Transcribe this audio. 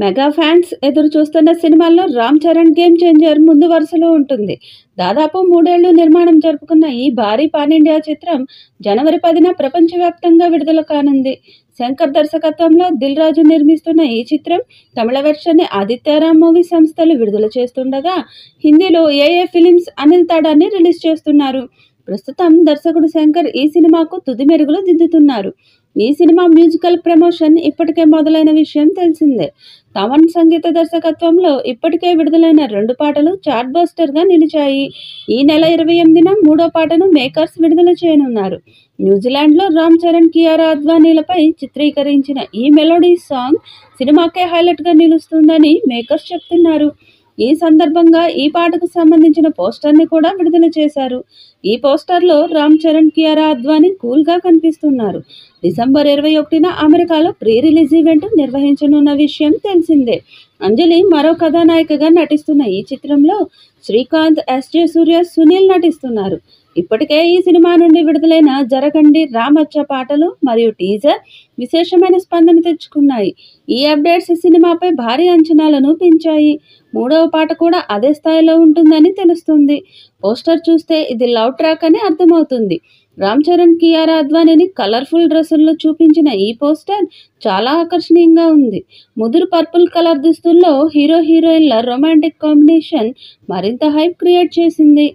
Mega fans ఎదురు చూస్తున్న సినిమాల్లో రామ్ చరణ్ గేమ్ చేంజర్ ముందు వరుసలో ఉంటుంది. దాదాపు 3 ఏళ్లు నిర్మాణం జరుపుకున్న ఈ భారీ పాన్ ఇండియా చిత్రం జనవరి 10న ప్రపంచవ్యాప్తంగా విడుదల కానుంది. శంకర్ దర్శకత్వంలో దిల్ రాజు నిర్మిస్తున్న ఈ చిత్రం తమిళ వెర్షన్ని ఆదిత్యరామ్ మూవీ సంస్థలు విడుదల చేస్తుండగా, హిందీలో ఏఏ ఫిలిమ్స్ అనిల్ తాడాన్ని రిలీజ్ చేస్తున్నారు. ప్రస్తుతం దర్శకుడు శంకర్ ఈ సినిమాకు తుది మెరుగులు దిద్దుతున్నారు. ఈ సినిమా మ్యూజికల్ ప్రమోషన్ ఇప్పటికే మొదలైన విషయం తెలిసిందే. తమన్ సంగీత దర్శకత్వంలో ఇప్పటికే విడుదలైన 2 పాటలు చార్ట్ బస్టర్గా నిలిచాయి. ఈ నెల 28న 3వ పాటను మేకర్స్ విడుదల చేయనున్నారు. న్యూజిలాండ్లో రామ్ చరణ్, కియారా అద్వానీలపై చిత్రీకరించిన ఈ మెలోడీ సాంగ్ సినిమాకే హైలైట్గా నిలుస్తుందని మేకర్స్ చెప్తున్నారు. ఈ సందర్భంగా ఈ పాటకు సంబంధించిన పోస్టర్ని కూడా విడుదల చేశారు. ఈ పోస్టర్లో రామ్ చరణ్, కియారా అద్వానీ కూల్గా కనిపిస్తున్నారు. డిసెంబర్ 21న అమెరికాలో ప్రీ రిలీజ్ ఈవెంట్ నిర్వహించనున్న విషయం తెలిసిందే. అంజలి మరో కథానాయికగా నటిస్తున్న ఈ చిత్రంలో శ్రీకాంత్, ఎస్జే సూర్య, సునీల్ నటిస్తున్నారు. ఇప్పటికే ఈ సినిమా నుండి విడుదలైన జరగండి, రామచ్చ పాటలు మరియు టీజర్ విశేషమైన స్పందన తెచ్చుకున్నాయి. ఈ అప్డేట్స్ సినిమాపై భారీ అంచనాలను పెంచాయి. 3వ పాట కూడా అదే స్థాయిలో ఉంటుందని తెలుస్తుంది. పోస్టర్ చూస్తే ఇది లవ్ ట్రాక్ అని అర్థమవుతుంది. రామ్ చరణ్, కియారా అద్వానీని కలర్ఫుల్ డ్రెస్సుల్లో చూపించిన ఈ పోస్టర్ చాలా ఆకర్షణీయంగా ఉంది. ముదురు పర్పుల్ కలర్ దుస్తుల్లో హీరో హీరోయిన్ల రొమాంటిక్ కాంబినేషన్ మరింత హైప్ క్రియేట్ చేసింది.